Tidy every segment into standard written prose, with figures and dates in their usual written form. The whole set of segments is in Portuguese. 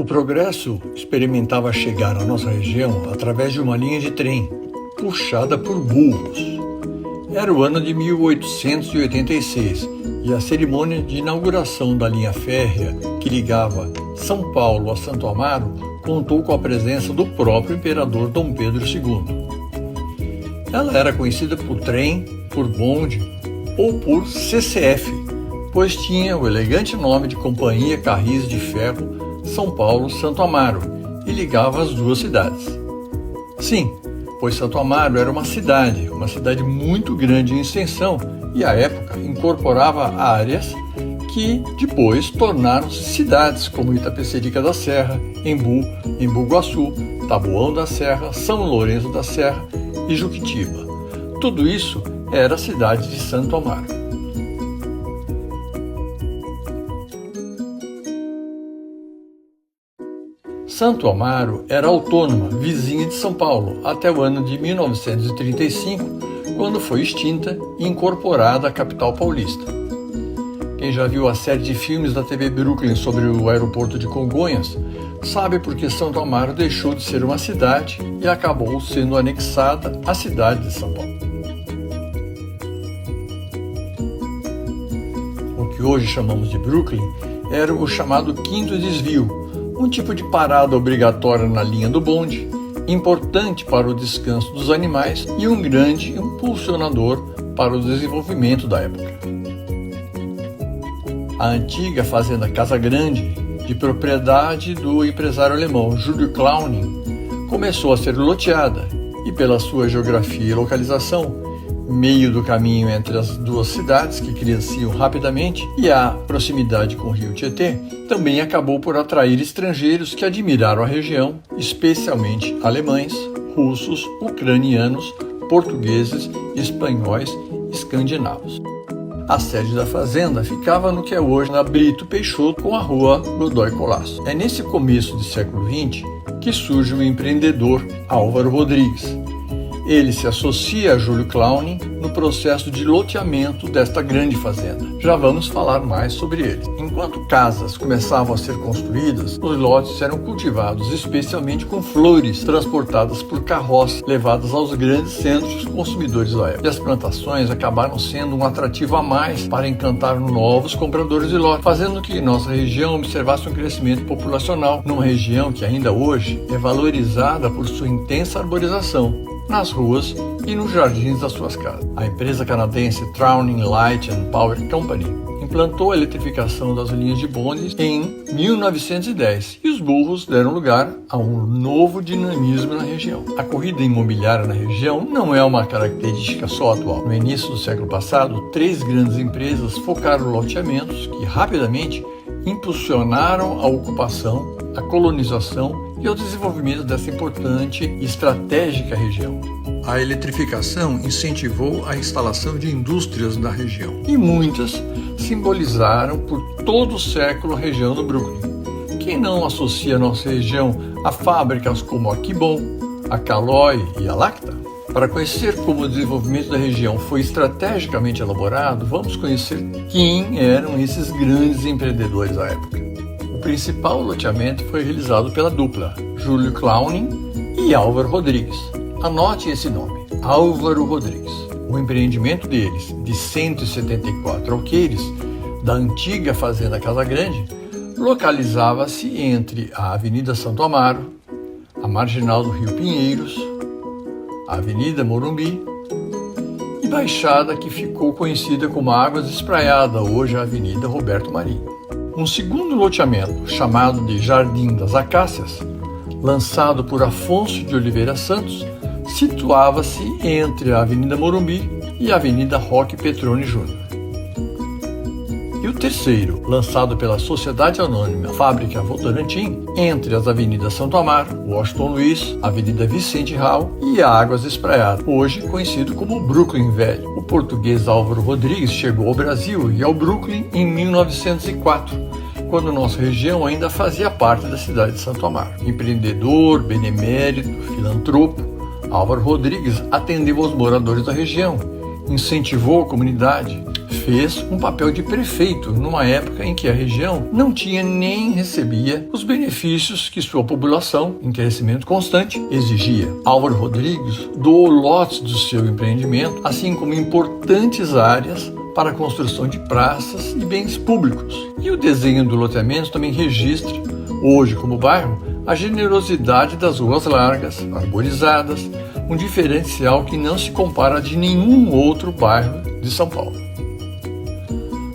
O progresso experimentava chegar à nossa região através de uma linha de trem, puxada por burros. Era o ano de 1886 e a cerimônia de inauguração da linha férrea que ligava São Paulo a Santo Amaro contou com a presença do próprio imperador Dom Pedro II. Ela era conhecida por trem, por bonde ou por CCF, pois tinha o elegante nome de Companhia Carris de Ferro São Paulo-Santo Amaro e ligava as duas cidades. Sim, pois Santo Amaro era uma cidade muito grande em extensão e à época incorporava áreas que depois tornaram-se cidades como Itapecerica da Serra, Embu, Embu-Guaçu, Taboão da Serra, São Lourenço da Serra e Juquitiba. Tudo isso era a cidade de Santo Amaro. Santo Amaro era autônoma, vizinha de São Paulo, até o ano de 1935, quando foi extinta e incorporada à capital paulista. Quem já viu a série de filmes da TV Brooklyn sobre o aeroporto de Congonhas, sabe por que Santo Amaro deixou de ser uma cidade e acabou sendo anexada à cidade de São Paulo. O que hoje chamamos de Brooklyn era o chamado quinto desvio, um tipo de parada obrigatória na linha do bonde, importante para o descanso dos animais e um grande impulsionador para o desenvolvimento da época. A antiga fazenda Casa Grande, de propriedade do empresário alemão Júlio Clowning, começou a ser loteada e, pela sua geografia e localização, meio do caminho entre as duas cidades que cresciam rapidamente e a proximidade com o rio Tietê, também acabou por atrair estrangeiros que admiraram a região, especialmente alemães, russos, ucranianos, portugueses, espanhóis e escandinavos. A sede da fazenda ficava no que é hoje na Brito Peixoto com a rua Godoy Colasso. É nesse começo do século XX que surge o empreendedor Álvaro Rodrigues. Ele se associa a Júlio Clowning no processo de loteamento desta grande fazenda. Já vamos falar mais sobre ele. Enquanto casas começavam a ser construídas, os lotes eram cultivados especialmente com flores transportadas por carroças levadas aos grandes centros consumidores da época. E as plantações acabaram sendo um atrativo a mais para encantar novos compradores de lotes, fazendo que nossa região observasse um crescimento populacional numa região que ainda hoje é valorizada por sua intensa arborização nas ruas e nos jardins das suas casas. A empresa canadense Trowning Light and Power Company implantou a eletrificação das linhas de bondes em 1910 e os burros deram lugar a um novo dinamismo na região. A corrida imobiliária na região não é uma característica só atual. No início do século passado, 3 grandes empresas focaram loteamentos que rapidamente impulsionaram a ocupação, a colonização e o desenvolvimento dessa importante e estratégica região. A eletrificação incentivou a instalação de indústrias na região e muitas simbolizaram por todo o século a região do Brooklyn. Quem não associa a nossa região a fábricas como a Kibon, a Caloi e a Lacta? Para conhecer como o desenvolvimento da região foi estrategicamente elaborado, vamos conhecer quem eram esses grandes empreendedores da época. O principal loteamento foi realizado pela dupla, Júlio Clowning e Álvaro Rodrigues. Anote esse nome, Álvaro Rodrigues. O empreendimento deles, de 174 alqueires, da antiga fazenda Casa Grande, localizava-se entre a Avenida Santo Amaro, a Marginal do Rio Pinheiros, a Avenida Morumbi e Baixada, que ficou conhecida como Águas Espraiada, hoje a Avenida Roberto Marinho. Um segundo loteamento, chamado de Jardim das Acácias, lançado por Afonso de Oliveira Santos, situava-se entre a Avenida Morumbi e a Avenida Roque Petrone Júnior. E o terceiro, lançado pela Sociedade Anônima Fábrica Votorantim, entre as Avenidas Santo Amaro, Washington Luiz, Avenida Vicente Hall e a Águas Espraiadas, hoje conhecido como Brooklyn Velho. O português Álvaro Rodrigues chegou ao Brasil e ao Brooklyn em 1904, quando nossa região ainda fazia parte da cidade de Santo Amaro. Empreendedor, benemérito, filantropo, Álvaro Rodrigues atendeu aos moradores da região incentivou a comunidade, fez um papel de prefeito numa época em que a região não tinha nem recebia os benefícios que sua população, em crescimento constante, exigia. Álvaro Rodrigues doou lotes do seu empreendimento, assim como importantes áreas para a construção de praças e bens públicos. E o desenho do loteamento também registra, hoje como bairro, a generosidade das ruas largas, arborizadas, um diferencial que não se compara a de nenhum outro bairro de São Paulo.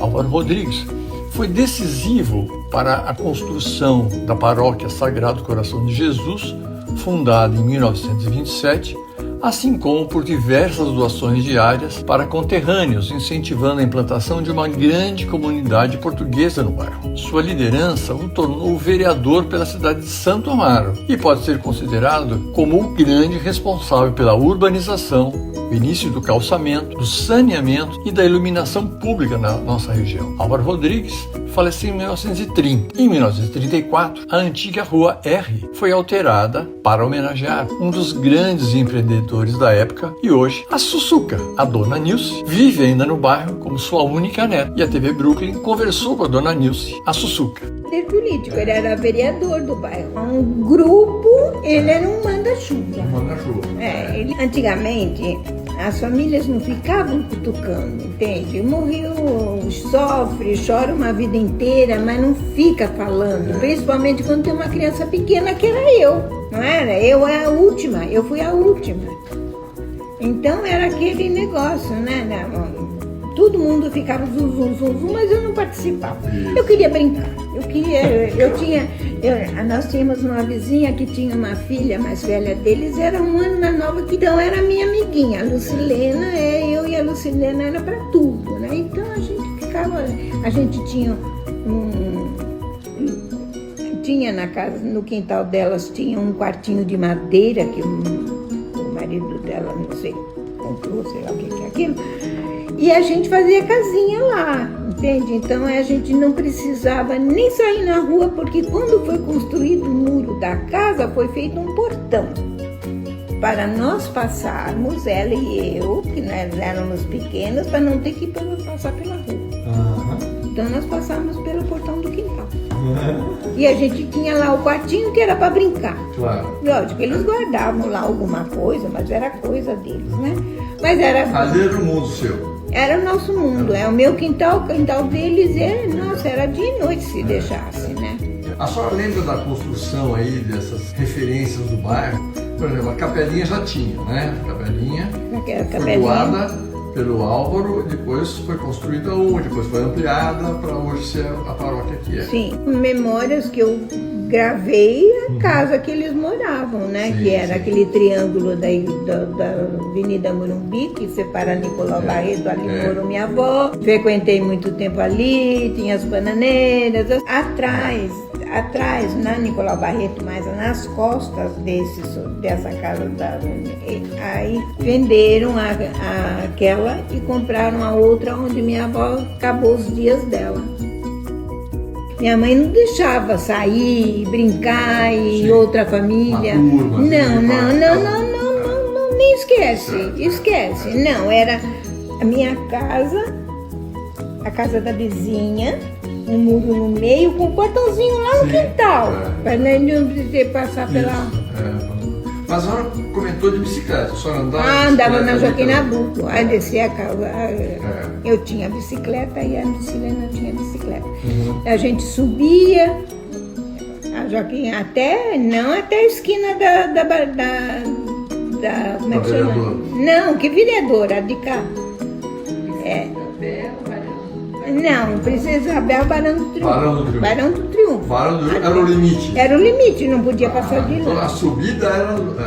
Álvaro Rodrigues foi decisivo para a construção da Paróquia Sagrado Coração de Jesus, fundada em 1927, assim como por diversas doações diárias para conterrâneos, incentivando a implantação de uma grande comunidade portuguesa no bairro. Sua liderança o tornou vereador pela cidade de Santo Amaro e pode ser considerado como o grande responsável pela urbanização, o início do calçamento, do saneamento e da iluminação pública na nossa região. Álvaro Rodrigues faleceu em 1930. Em 1934, a antiga Rua R foi alterada para homenagear um dos grandes empreendedores da época e hoje, a Sussuca, a dona Nilce, vive ainda no bairro como sua única neta. E a TV Brooklyn conversou com a dona Nilce, a Sussuca. Líder político, ele era vereador do bairro. Um grupo, ele era um manda-chuva. Antigamente, as famílias não ficavam cutucando, entende? Morreu, sofre, chora uma vida inteira, mas não fica falando. Principalmente quando tem uma criança pequena, que era eu, não era? Eu fui a última. Então era aquele negócio, né? Todo mundo ficava zum, mas eu não participava. Eu queria brincar. Nós tínhamos uma vizinha que tinha uma filha mais velha deles, era um ano mais nova, que então era minha amiguinha. A Lucilena, eu e a Lucilena era para tudo, né? Então a gente tinha na casa, no quintal delas, tinha um quartinho de madeira que o marido dela, não sei, comprou, sei lá o que é aquilo. E a gente fazia casinha lá, entende? Então a gente não precisava nem sair na rua, porque quando foi construído o muro da casa, foi feito um portão para nós passarmos, ela e eu, que nós éramos pequenas, para não ter que passar pela rua. Então nós passávamos pelo portão do quintal. E a gente tinha lá o quartinho que era para brincar. Claro. Lógico, eles guardavam lá alguma coisa, mas era coisa deles, né? Mas era... Ali era o mundo seu. Era o nosso mundo, o meu quintal, o quintal deles, era dia e noite se deixasse, né? A senhora lembra da construção aí, dessas referências do bairro? Por exemplo, a capelinha já tinha, né? A capelinha foi doada pelo Álvaro, depois foi construída depois foi ampliada para hoje ser a paróquia que é. Sim, memórias que eu gravei a casa que eles moravam, né? Sim, que era aquele triângulo da Avenida Morumbi, que separa Nicolau Barreto, ali morou minha avó. Frequentei muito tempo ali, tinha as bananeiras. Atrás, na Nicolau Barreto, mas nas costas dessa casa, aí venderam aquela e compraram a outra, onde minha avó acabou os dias dela. Minha mãe não deixava sair, brincar e outra família. Não, nem esquece. Não, era a minha casa, a casa da vizinha, um muro no meio com um portãozinho lá no quintal, para não precisar passar pela... Mas a senhora comentou de bicicleta, a senhora andava na Joaquim Nabuco, aí descia a casa. Eu tinha bicicleta e a Lucilena tinha bicicleta. A gente subia a Joaquim até a esquina da como é que chama? Não, que vereadora, de cá. Não, Princesa Isabel, Barão do Triunfo. Barão do Triunfo era o limite. Era o limite, não podia passar de lá. Então a subida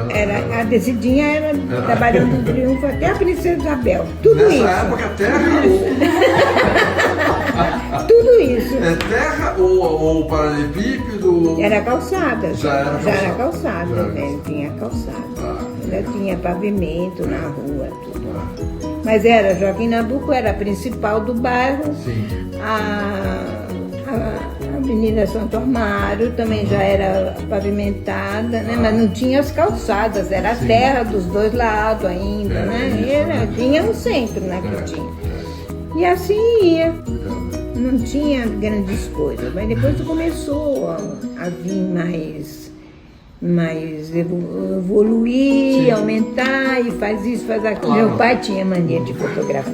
era a descidinha era da Barão do Triunfo até a Princesa Isabel. Tudo nessa isso. Nessa época, terra Tudo isso. É terra ou paralelepípedo? Era calçada. Já era calçada. Tinha calçada. Ainda tinha pavimento na rua, tudo. Mas era Joaquim Nabuco, era a principal do bairro. Sim. A Avenida Santo Amaro também já era pavimentada, né? Mas não tinha as calçadas, era a terra dos dois lados ainda, né? Tinha um centro, né, que tinha. E assim ia. Não tinha grandes coisas, mas depois começou a vir mais evoluir, aumentar, e faz isso, faz aquilo. Meu pai tinha mania de fotografia,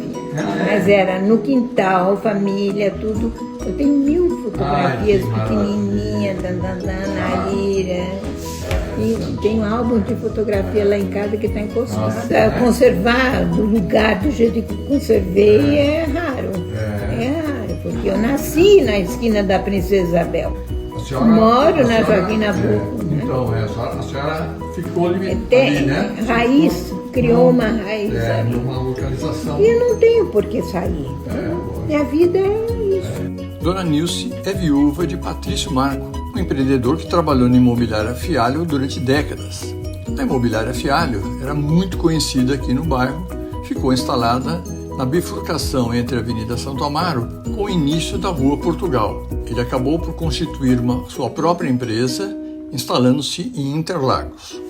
mas era no quintal, família, tudo. Eu tenho 1000 fotografias pequenininhas, na ilha. E tem um álbum de fotografia lá em casa que está encostado. Conservar do lugar, do jeito que conservei, é raro. Porque eu nasci na esquina da Princesa Isabel. Moro na Joaquim Nabuco. Então, a senhora ficou ali, né? Raiz, criou uma raiz ali. Uma localização. E eu não tenho por que sair. Minha vida é isso. Dona Nilce é viúva de Patrício Marco, um empreendedor que trabalhou na imobiliária Fialho durante décadas. A imobiliária Fialho era muito conhecida aqui no bairro, ficou instalada na bifurcação entre a Avenida Santo Amaro com o início da Rua Portugal. Ele acabou por constituir sua própria empresa, instalando-se em Interlagos.